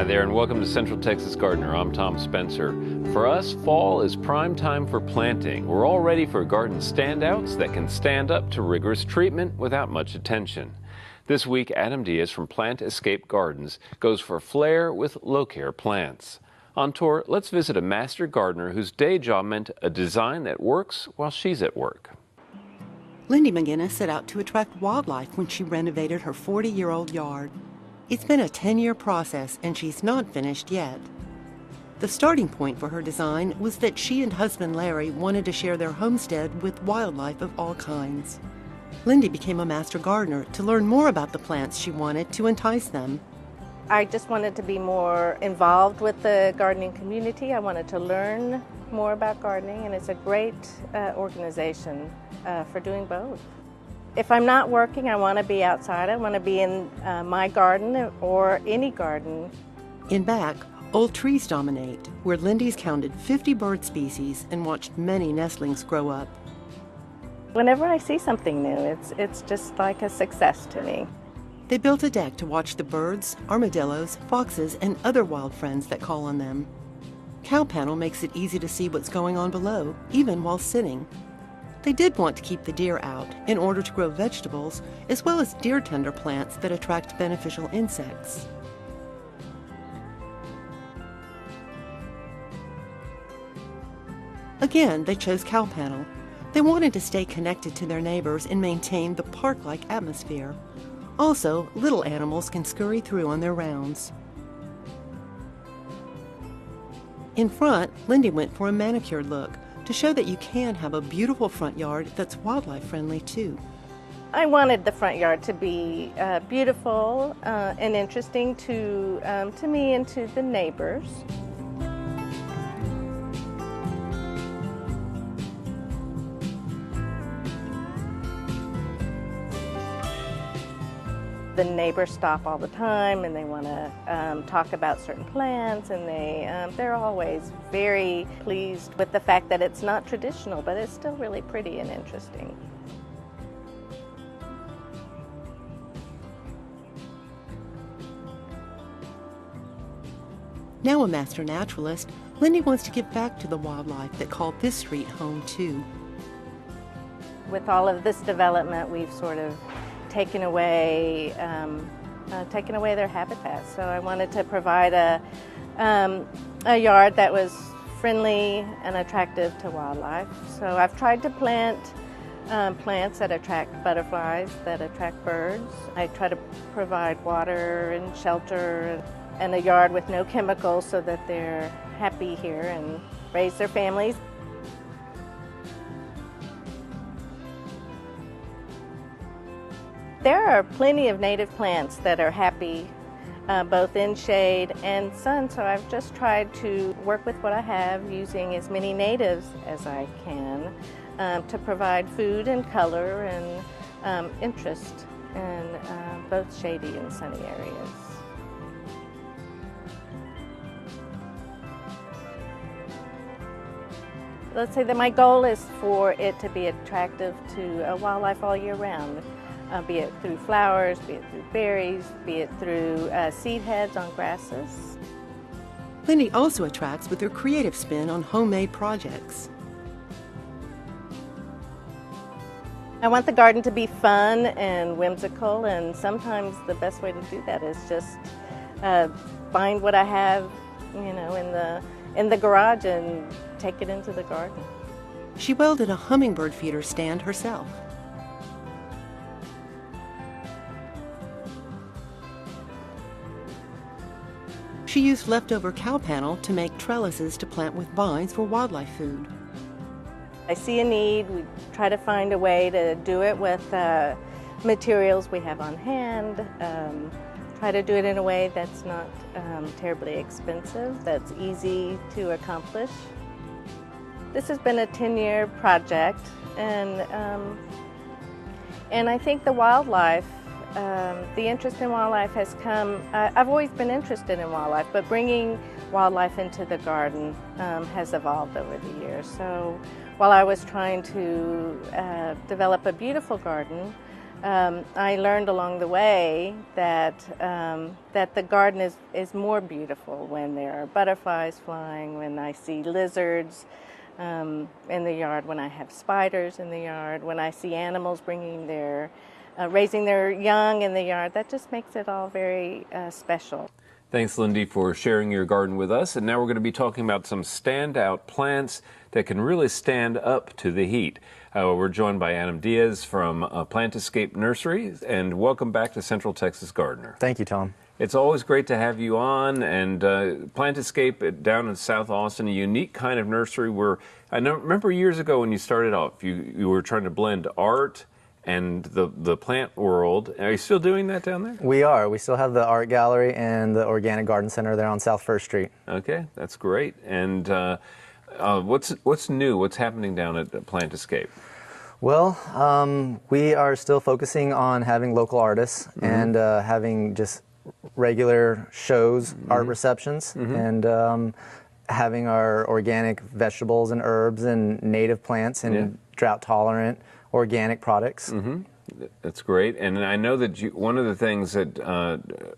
Hi there, and welcome to Central Texas Gardener. I'm Tom Spencer. For us, fall is prime time for planting. We're all ready for garden standouts that can stand up to rigorous treatment without much attention. This week, Adam Diaz from PlantEscape Gardens goes for flair with low-care plants. On tour, let's visit a master gardener whose day job meant a design that works while she's at work. Lindy McGinnis set out to attract wildlife when she renovated her 40-year-old yard. It's been a 10-year process, and she's not finished yet. The starting point for her design was that she and husband Larry wanted to share their homestead with wildlife of all kinds. Lindy became a master gardener to learn more about the plants she wanted to entice them. I just wanted to be more involved with the gardening community. I wanted to learn more about gardening, and it's a great organization for doing both. If I'm not working, I want to be outside. I want to be in my garden or any garden. In back, old trees dominate, where Lindy's counted 50 bird species and watched many nestlings grow up. Whenever I see something new, it's just like a success to me. They built a deck to watch the birds, armadillos, foxes, and other wild friends that call on them. Cow panel makes it easy to see what's going on below, even while sitting. They did want to keep the deer out in order to grow vegetables, as well as deer tender plants that attract beneficial insects. Again, they chose cow panel. They wanted to stay connected to their neighbors and maintain the park-like atmosphere. Also, little animals can scurry through on their rounds. In front, Lindy went for a manicured look to show that you can have a beautiful front yard that's wildlife friendly too. I wanted the front yard to be beautiful and interesting to me and to the neighbors. The neighbors stop all the time and they want to talk about certain plants, and they're always very pleased with the fact that it's not traditional, but it's still really pretty and interesting. Now a master naturalist, Lindy wants to give back to the wildlife that called this street home too. With all of this development, we've sort of taken away their habitat. So I wanted to provide a yard that was friendly and attractive to wildlife. So I've tried to plant plants that attract butterflies, that attract birds. I try to provide water and shelter and a yard with no chemicals so that they're happy here and raise their families. There are plenty of native plants that are happy both in shade and sun, so I've just tried to work with what I have, using as many natives as I can to provide food and color and interest in both shady and sunny areas. Let's say that my goal is for it to be attractive to wildlife all year round. Be it through flowers, be it through berries, be it through seed heads on grasses. Lindy also attracts with her creative spin on homemade projects. I want the garden to be fun and whimsical, and sometimes the best way to do that is just find what I have, in the garage and take it into the garden. She welded a hummingbird feeder stand herself. She used leftover cow panel to make trellises to plant with vines for wildlife food. I see a need. We try to find a way to do it with materials we have on hand. Try to do it in a way that's not terribly expensive, that's easy to accomplish. This has been a 10-year project, and I think the wildlife, the interest in wildlife has come. I've always been interested in wildlife, but bringing wildlife into the garden has evolved over the years. So while I was trying to develop a beautiful garden, I learned along the way that that the garden is more beautiful when there are butterflies flying, when I see lizards in the yard, when I have spiders in the yard, when I see animals raising their young in the yard. That just makes it all very special. Thanks, Lindy, for sharing your garden with us. And now we're going to be talking about some standout plants that can really stand up to the heat. We're joined by Adam Diaz from PlantEscape Nursery, and welcome back to Central Texas Gardener. Thank you, Tom. It's always great to have you on, and PlantEscape down in South Austin, a unique kind of nursery where I remember years ago when you started off, you were trying to blend art and the plant world. Are you still doing that down there? We are. We still have the art gallery and the organic garden center there on South First Street. Okay, that's great. And what's new? What's happening down at PlantEscape? Well, we are still focusing on having local artists and having just regular shows, art receptions, and having our organic vegetables and herbs and native plants and drought-tolerant organic products. That's great. And I know that one of the things that,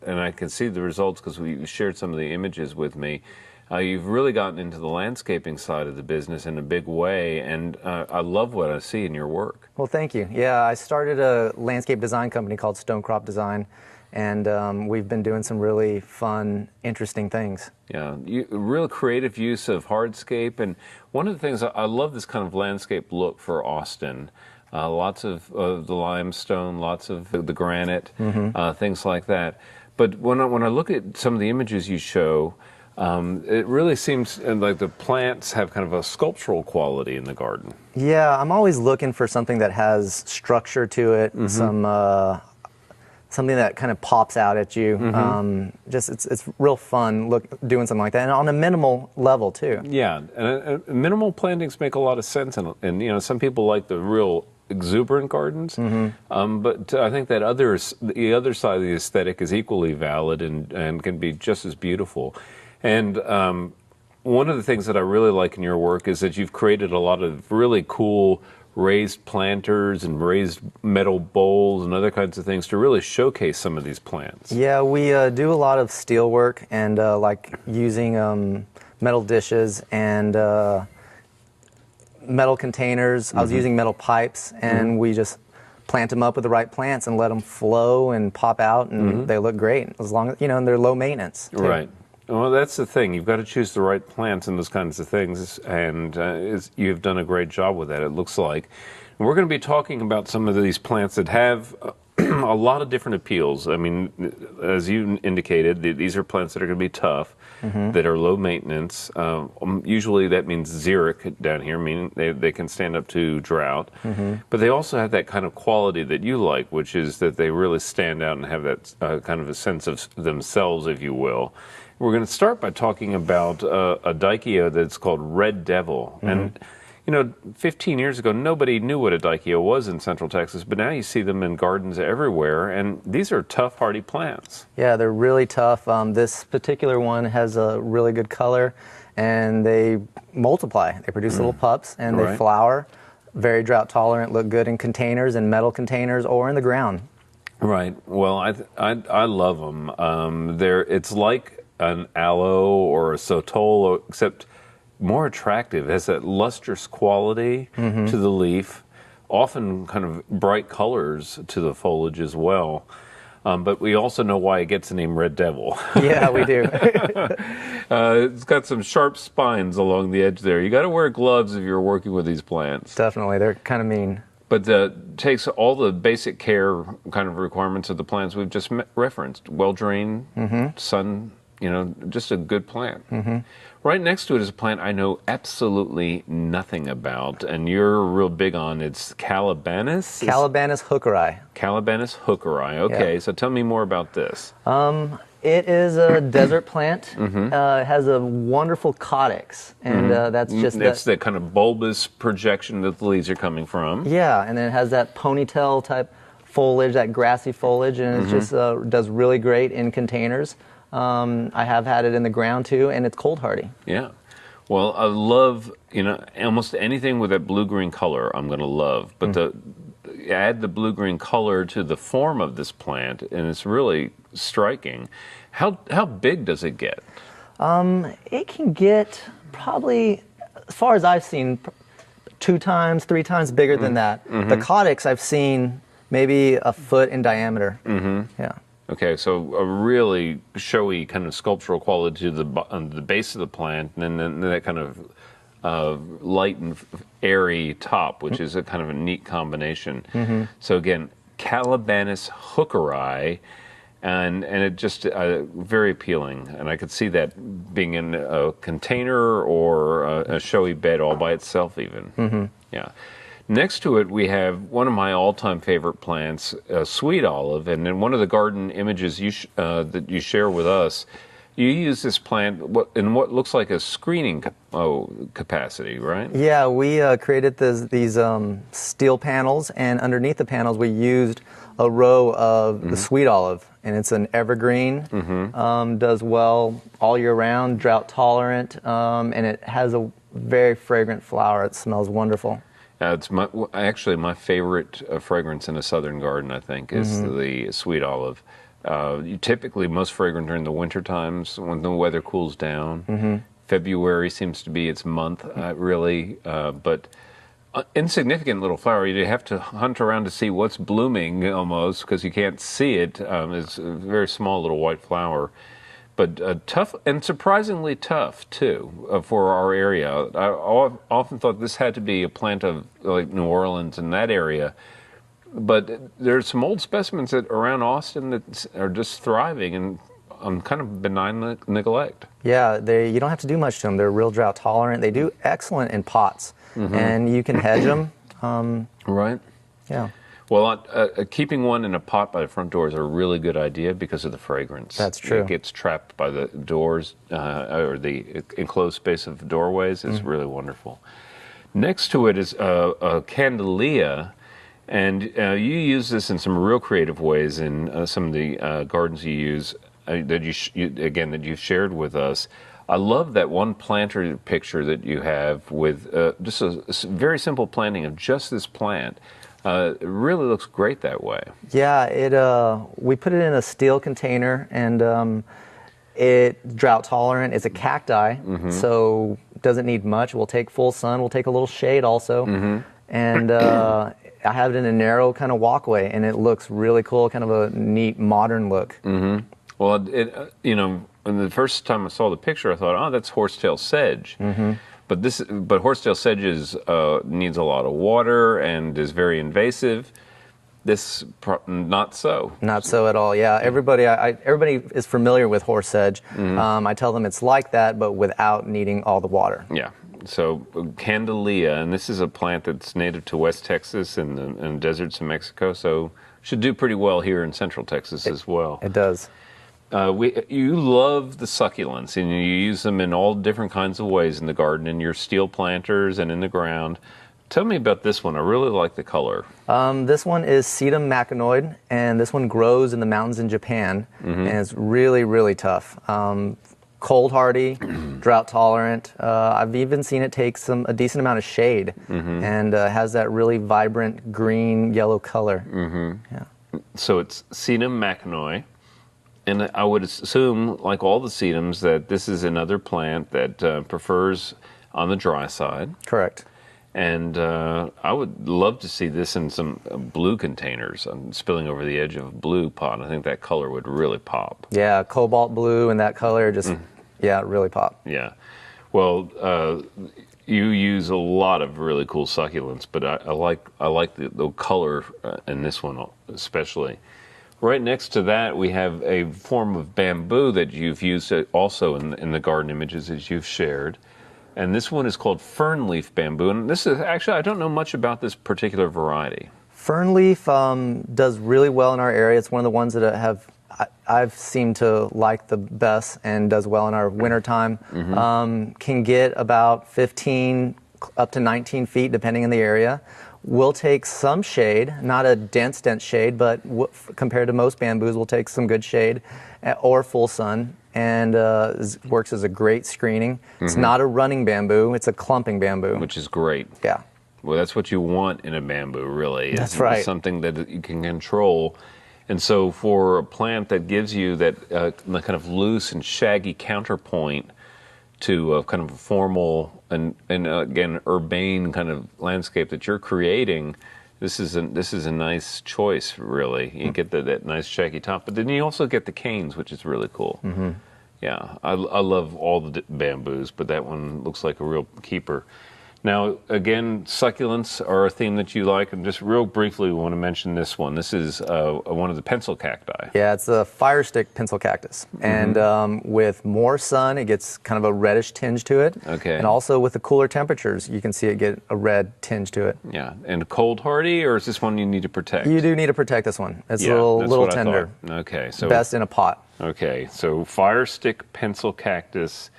and I can see the results because you shared some of the images with me, you've really gotten into the landscaping side of the business in a big way, and I love what I see in your work. Well, thank you. Yeah, I started a landscape design company called Stone Crop Design, and we've been doing some really fun, interesting things. Yeah, real creative use of hardscape, and one of the things, I love this kind of landscape look for Austin. Lots of the limestone, lots of the granite, things like that. But when I look at some of the images you show, it really seems like the plants have kind of a sculptural quality in the garden. Yeah, I'm always looking for something that has structure to it, something that kind of pops out at you. It's real fun doing something like that, and on a minimal level too. Yeah, and minimal plantings make a lot of sense, and you know, some people like the real exuberant gardens, but I think that the other side of the aesthetic is equally valid and can be just as beautiful. And one of the things that I really like in your work is that you've created a lot of really cool raised planters and raised metal bowls and other kinds of things to really showcase some of these plants. Yeah, we do a lot of steel work and like using metal dishes and metal containers. I was using metal pipes, and we just plant them up with the right plants and let them flow and pop out, and they look great as long as, and they're low maintenance too. Right. Well, that's the thing. You've got to choose the right plants and those kinds of things, and you've done a great job with that, it looks like. And we're going to be talking about some of these plants that have a lot of different appeals. I mean, as you indicated, these are plants that are going to be tough, that are low maintenance. Usually that means xeric down here, meaning they can stand up to drought. But they also have that kind of quality that you like, which is that they really stand out and have that kind of a sense of themselves, if you will. We're going to start by talking about a diceo that's called Red Devil. And, 15 years ago, nobody knew what a diceo was in Central Texas, but now you see them in gardens everywhere, and these are tough, hardy plants. Yeah, they're really tough. This particular one has a really good color, and they multiply. They produce little pups, and they flower. Very drought tolerant, look good in containers, in metal containers, or in the ground. Right. Well, I love them. It's like an aloe or a sotol, except more attractive. It has that lustrous quality to the leaf, often kind of bright colors to the foliage as well. But we also know why it gets the name Red Devil. Yeah, we do. It's got some sharp spines along the edge there. You got to wear gloves if you're working with these plants. Definitely, they're kind of mean. But takes all the basic care kind of requirements of the plants we've just referenced. Well-drained, sun, just a good plant. Right next to it is a plant I know absolutely nothing about, and you're real big on. It's Calabanus? Calabanus hookeri. Calabanus hookeri. Okay, so tell me more about this. It is a desert plant. It has a wonderful caudix, and that's the kind of bulbous projection that the leaves are coming from. Yeah, and then it has that ponytail type foliage, that grassy foliage, and it just does really great in containers. I have had it in the ground too, and it's cold hardy. Yeah. Well, I love, almost anything with that blue-green color I'm going to love. But add the blue-green color to the form of this plant, and it's really striking. How big does it get? It can get probably, as far as I've seen, 2 times, 3 times bigger than that. The caudics I've seen maybe a foot in diameter. Yeah. Okay, so a really showy kind of sculptural quality to the base of the plant, and then that kind of light and airy top, which is a kind of a neat combination. So again, Calabanus hookeri, and it just very appealing, and I could see that being in a container or a showy bed all by itself even. Yeah. Next to it, we have one of my all-time favorite plants, sweet olive, and in one of the garden images that you share with us, you use this plant in what looks like a screening capacity, right? Yeah, we created these steel panels, and underneath the panels we used a row of the sweet olive, and it's an evergreen, does well all year round, drought tolerant, and it has a very fragrant flower. It smells wonderful. It's actually my favorite fragrance in a southern garden, I think, is the sweet olive. Typically most fragrant during the winter times when the weather cools down. February seems to be its month, really, but insignificant little flower. You have to hunt around to see what's blooming almost because you can't see it. It's a very small little white flower. But tough, and surprisingly tough, too, for our area. I often thought this had to be a plant of like New Orleans and that area. But there's some old specimens around Austin that are just thriving and on kind of benign neglect. Yeah, you don't have to do much to them. They're real drought tolerant. They do excellent in pots, and you can hedge them. Right. Yeah. Well, keeping one in a pot by the front door is a really good idea because of the fragrance. That's true. It gets trapped by the doors or the enclosed space of doorways. It's really wonderful. Next to it is a candelia, and you use this in some real creative ways in some of the gardens you use that you've shared with us. I love that one planter picture that you have with just a very simple planting of just this plant. It really looks great that way. Yeah, we put it in a steel container, and it's drought tolerant. It's a cacti, so doesn't need much. We'll take full sun. We'll take a little shade also, and I have it in a narrow kind of walkway, and it looks really cool, kind of a neat modern look. Well, when the first time I saw the picture, I thought, oh, that's horsetail sedge. But horsetail sedges needs a lot of water and is very invasive. This not so. Not so at all. Yeah, everybody is familiar with horse sedge. I tell them it's like that, but without needing all the water. Yeah. So candelia, and this is a plant that's native to West Texas and the deserts of Mexico. So should do pretty well here in Central Texas as well. It does. You love the succulents, and you use them in all different kinds of ways in the garden, in your steel planters and in the ground. Tell me about this one. I really like the color. This one is Sedum macanoid, and this one grows in the mountains in Japan, and it's really, really tough. Cold hardy, drought tolerant. I've even seen it take a decent amount of shade, and has that really vibrant green, yellow color. Yeah. So it's Sedum macanoid. And I would assume, like all the sedums, that this is another plant that prefers on the dry side. Correct. And I would love to see this in some blue containers, spilling over the edge of a blue pot. I think that color would really pop. Yeah, cobalt blue and that color really pop. Yeah. Well, you use a lot of really cool succulents, but I like the color in this one especially. Right next to that, we have a form of bamboo that you've used also in the garden images that you've shared. And this one is called fernleaf bamboo. And this is actually, I don't know much about this particular variety. Fernleaf does really well in our area. It's one of the ones that I've seemed to like the best and does well in our wintertime. Can get about 15 up to 19 feet depending on the area. We'll take some shade, not a dense shade, but compared to most bamboos, we'll take some good shade or full sun. and works as a great screening. It's not a running bamboo, it's a clumping bamboo. Which is great. Yeah. Well, that's what you want in a bamboo, really. That's right. Something that you can control. And so for a plant that gives you that kind of loose and shaggy counterpoint to a kind of a formal and again, urbane kind of landscape that you're creating, this is a nice choice, really. You get that nice shaggy top, but then you also get the canes, which is really cool. Yeah, I love all the bamboos, but that one looks like a real keeper. Now, again, succulents are a theme that you like, and just real briefly, we want to mention this one. This is one of the pencil cacti. Yeah, it's a fire stick pencil cactus, and with more sun, it gets kind of a reddish tinge to it. Okay. And also with the cooler temperatures, you can see it get a red tinge to it. Yeah, and cold hardy, or is this one you need to protect? You do need to protect this one. It's Yeah, a that's little what I tender. thought. Okay, so best in a pot. Okay, so fire stick pencil cactus,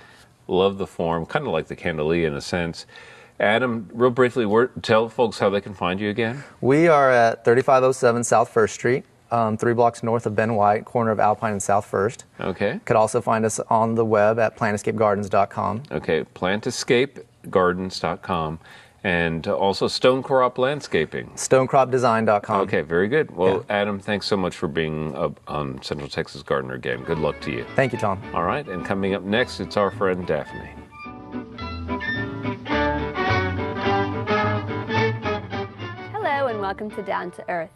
love the form, kind of like the candelia in a sense. Adam, real briefly, tell folks how they can find you again. We are at 3507 South 1st Street, 3 blocks north of Ben White, corner of Alpine and South 1st. Okay. Could also find us on the web at PlantEscapeGardens.com. Okay, PlantEscapeGardens.com. And also Stone Crop Landscaping. StoneCropDesign.com. Okay, very good. Well, Yeah. Adam, thanks so much for being on Central Texas Gardener again. Good luck to you. Thank you, Tom. All right, and coming up next, it's our friend Daphne. Hello and welcome to Down to Earth.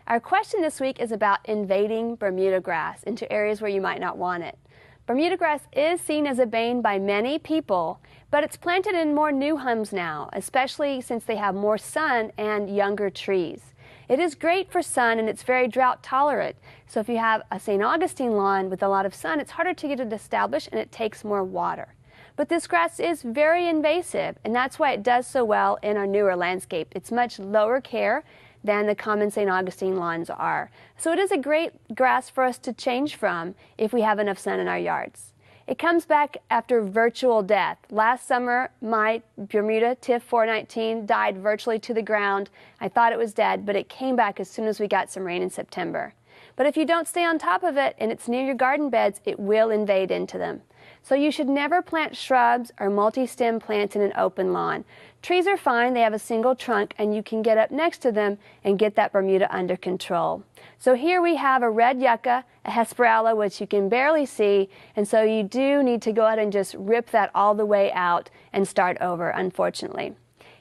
Our question this week is about invading Bermuda grass into areas where you might not want it. Bermuda grass is seen as a bane by many people, but it's planted in more new homes now, especially since they have more sun and younger trees. It is great for sun and it's very drought tolerant. So if you have a St. Augustine lawn with a lot of sun, it's harder to get it established and it takes more water. But this grass is very invasive, and that's why it does so well in our newer landscape. It's much lower care than the common St. Augustine lawns are. So it is a great grass for us to change from if we have enough sun in our yards. It comes back after virtual death. Last summer, my Bermuda TIF 419 died virtually to the ground. I thought it was dead, but it came back as soon as we got some rain in September. But if you don't stay on top of it and it's near your garden beds, it will invade into them. So you should never plant shrubs or multi-stem plants in an open lawn. Trees are fine, they have a single trunk, and you can get up next to them and get that Bermuda under control. So here we have a red yucca, a hesperella, which you can barely see, and so you do need to go ahead and just rip that all the way out and start over, unfortunately.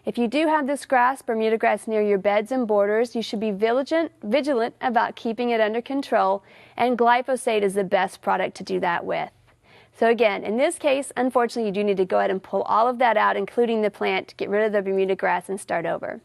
If you do have this grass, Bermuda grass, near your beds and borders, you should be vigilant about keeping it under control, and glyphosate is the best product to do that with. So again, in this case, unfortunately, you do need to go ahead and pull all of that out, including the plant, to get rid of the Bermuda grass and start over.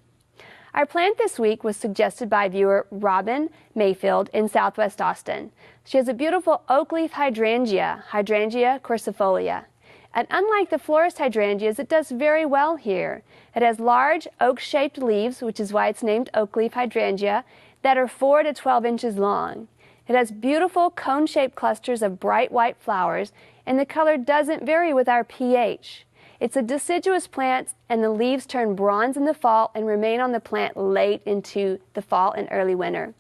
Our plant this week was suggested by viewer Robin Mayfield in Southwest Austin. She has a beautiful oak leaf hydrangea, Hydrangea quercifolia. And unlike the florist hydrangeas, it does very well here. It has large oak-shaped leaves, which is why it's named oak leaf hydrangea, that are 4 to 12 inches long. It has beautiful cone-shaped clusters of bright white flowers, and the color doesn't vary with our pH. It's a deciduous plant, and the leaves turn bronze in the fall and remain on the plant late into the fall and early winter.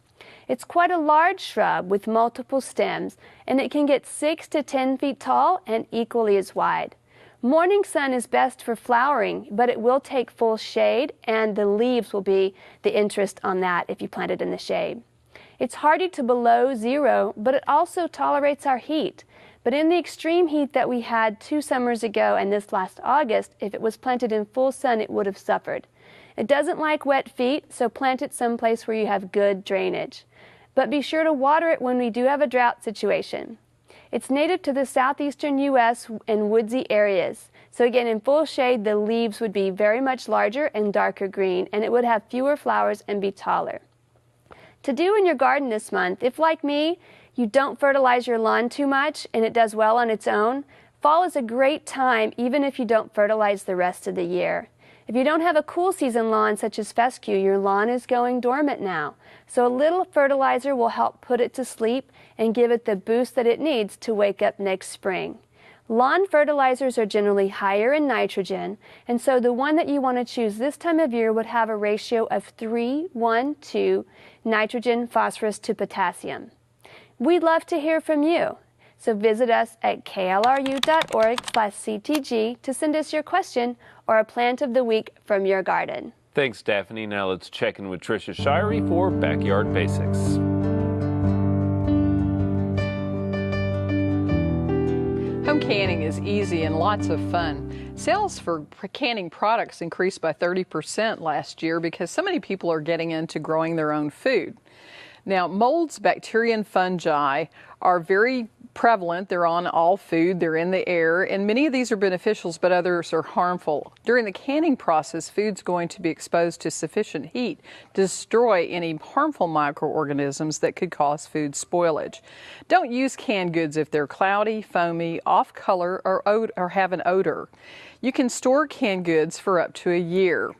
It's quite a large shrub with multiple stems, and it can get 6 to 10 feet tall and equally as wide. Morning sun is best for flowering, but it will take full shade, and the leaves will be the interest on that if you plant it in the shade. It's hardy to below zero, but it also tolerates our heat. But in the extreme heat that we had 2 summers ago and this last August, if it was planted in full sun, it would have suffered. It doesn't like wet feet, so plant it someplace where you have good drainage. But be sure to water it when we do have a drought situation. It's native to the southeastern U.S. and woodsy areas. So again, in full shade, the leaves would be very much larger and darker green, and it would have fewer flowers and be taller. To do in your garden this month, if like me, you don't fertilize your lawn too much and it does well on its own, fall is a great time even if you don't fertilize the rest of the year. If you don't have a cool season lawn such as fescue, your lawn is going dormant now. So a little fertilizer will help put it to sleep and give it the boost that it needs to wake up next spring. Lawn fertilizers are generally higher in nitrogen, and so the one that you want to choose this time of year would have a ratio of 3:1:2 nitrogen, phosphorus to potassium. We'd love to hear from you. So visit us at klru.org/ctg to send us your question or a plant of the week from your garden. Thanks, Daphne. Now let's check in with Trisha Shirey for Backyard Basics. Home canning is easy and lots of fun. Sales for canning products increased by 30% last year because so many people are getting into growing their own food. Now, molds, bacteria, and fungi are very prevalent. They're on all food, they're in the air, and many of these are beneficial, but others are harmful. During the canning process, food's going to be exposed to sufficient heat to destroy any harmful microorganisms that could cause food spoilage. Don't use canned goods if they're cloudy, foamy, off color, or have an odor. You can store canned goods for up to a year.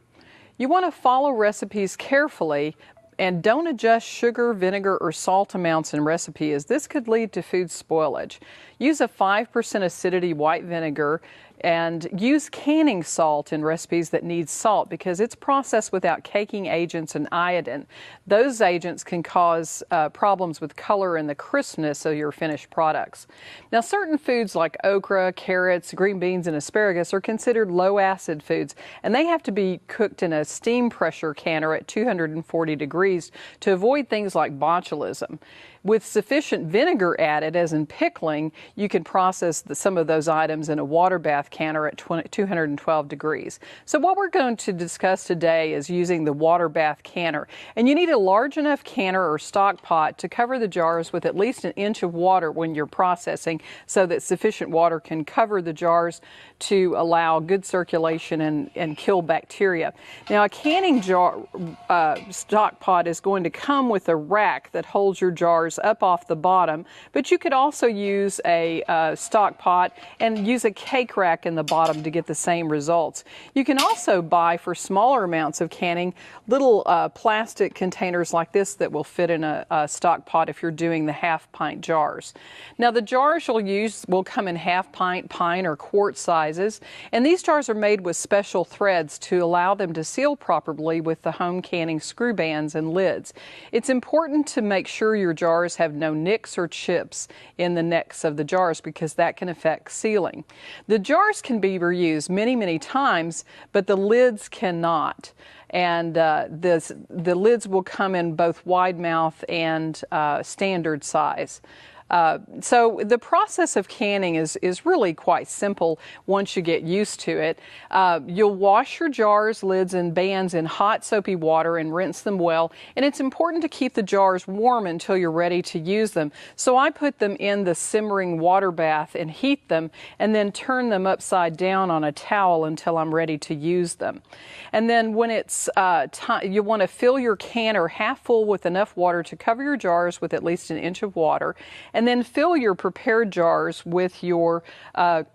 You want to follow recipes carefully, and don't adjust sugar, vinegar, or salt amounts in recipes, as this could lead to food spoilage. Use a 5% acidity white vinegar and use canning salt in recipes that need salt because it's processed without caking agents and iodine. Those agents can cause problems with color and the crispness of your finished products. Now, certain foods like okra, carrots, green beans, and asparagus are considered low-acid foods, and they have to be cooked in a steam pressure canner at 240 degrees to avoid things like botulism. With sufficient vinegar added, as in pickling, you can process some of those items in a water bath canner at 212 degrees. So what we're going to discuss today is using the water bath canner. And you need a large enough canner or stock pot to cover the jars with at least an inch of water when you're processing so that sufficient water can cover the jars to allow good circulation and kill bacteria. Now, a canning jar stock pot is going to come with a rack that holds your jars up off the bottom, but you could also use a stock pot and use a cake rack in the bottom to get the same results. You can also buy, for smaller amounts of canning, little plastic containers like this that will fit in a stock pot if you're doing the half-pint jars. Now, the jars you'll use will come in half-pint, pint, or quart sizes, and these jars are made with special threads to allow them to seal properly with the home canning screw bands and lids. It's important to make sure your jars have no nicks or chips in the necks of the jars because that can affect sealing. The jars can be reused many, many times, but the lids cannot. And the lids will come in both wide mouth and standard size. So the process of canning is really quite simple once you get used to it. You'll wash your jars, lids, and bands in hot soapy water and rinse them well. And it's important to keep the jars warm until you're ready to use them. So I put them in the simmering water bath and heat them and then turn them upside down on a towel until I'm ready to use them. And then when it's time, you want to fill your canner half full with enough water to cover your jars with at least an inch of water. And then fill your prepared jars with your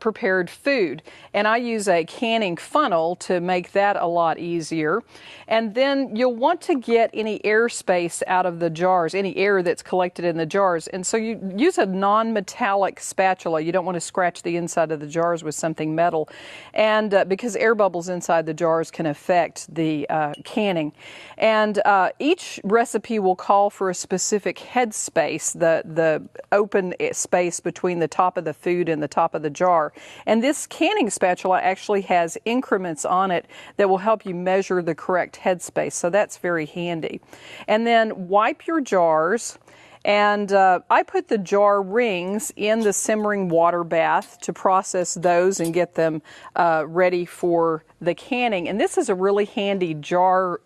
prepared food. And I use a canning funnel to make that a lot easier. And then you'll want to get any air space out of the jars, any air that's collected in the jars. And so you use a non-metallic spatula. You don't want to scratch the inside of the jars with something metal. And because air bubbles inside the jars can affect the canning. And each recipe will call for a specific head space, the open space between the top of the food and the top of the jar. And this canning spatula actually has increments on it that will help you measure the correct head space. So that's very handy. And then wipe your jars. And I put the jar rings in the simmering water bath to process those and get them ready for the canning. And this is a really handy jar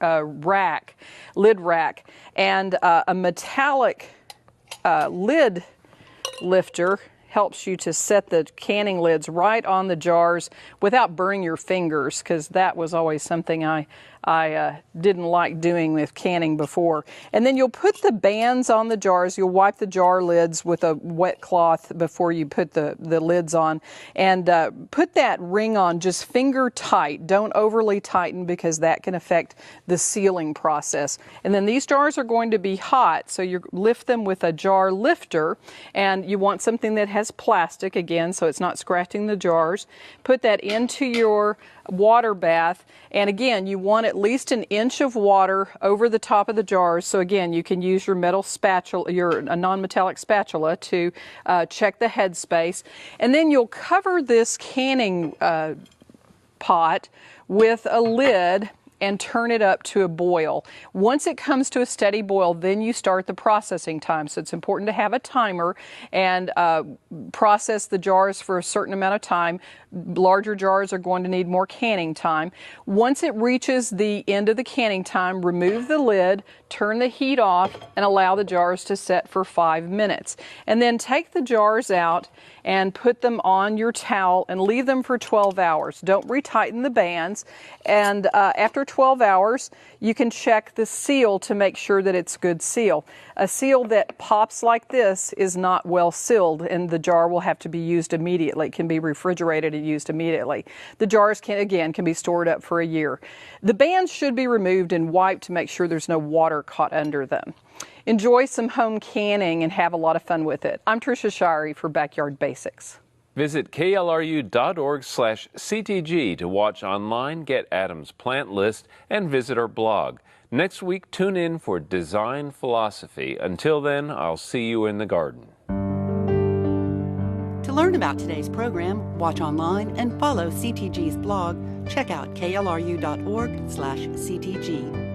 lid rack, and a metallic lid lifter helps you to set the canning lids right on the jars without burning your fingers, because that was always something I didn't like doing with canning before. And then you'll put the bands on the jars. You'll wipe the jar lids with a wet cloth before you put the lids on. And put that ring on just finger tight. Don't overly tighten because that can affect the sealing process. And then these jars are going to be hot, so you lift them with a jar lifter. And you want something that has has plastic again, so it's not scratching the jars. Put that into your water bath, and again, you want at least an inch of water over the top of the jars. So again, you can use your metal spatula, your non-metallic spatula, to check the headspace, and then you'll cover this canning pot with a lid and turn it up to a boil. Once it comes to a steady boil, then you start the processing time. So it's important to have a timer and process the jars for a certain amount of time. Larger jars are going to need more canning time. Once it reaches the end of the canning time, remove the lid, turn the heat off, and allow the jars to set for 5 minutes. And then take the jars out and put them on your towel and leave them for 12 hours. Don't retighten the bands. And after 12 hours, you can check the seal to make sure that it's good seal. A seal that pops like this is not well sealed, and the jar will have to be used immediately. It can be refrigerated and used immediately. The jars can be stored up for a year. The bands should be removed and wiped to make sure there's no water caught under them. Enjoy some home canning and have a lot of fun with it. I'm Trisha Shirey for Backyard Basics. Visit klru.org/CTG to watch online, get Adam's plant list, and visit our blog. Next week, tune in for Design Philosophy. Until then, I'll see you in the garden. To learn about today's program, watch online, and follow CTG's blog, check out klru.org/CTG.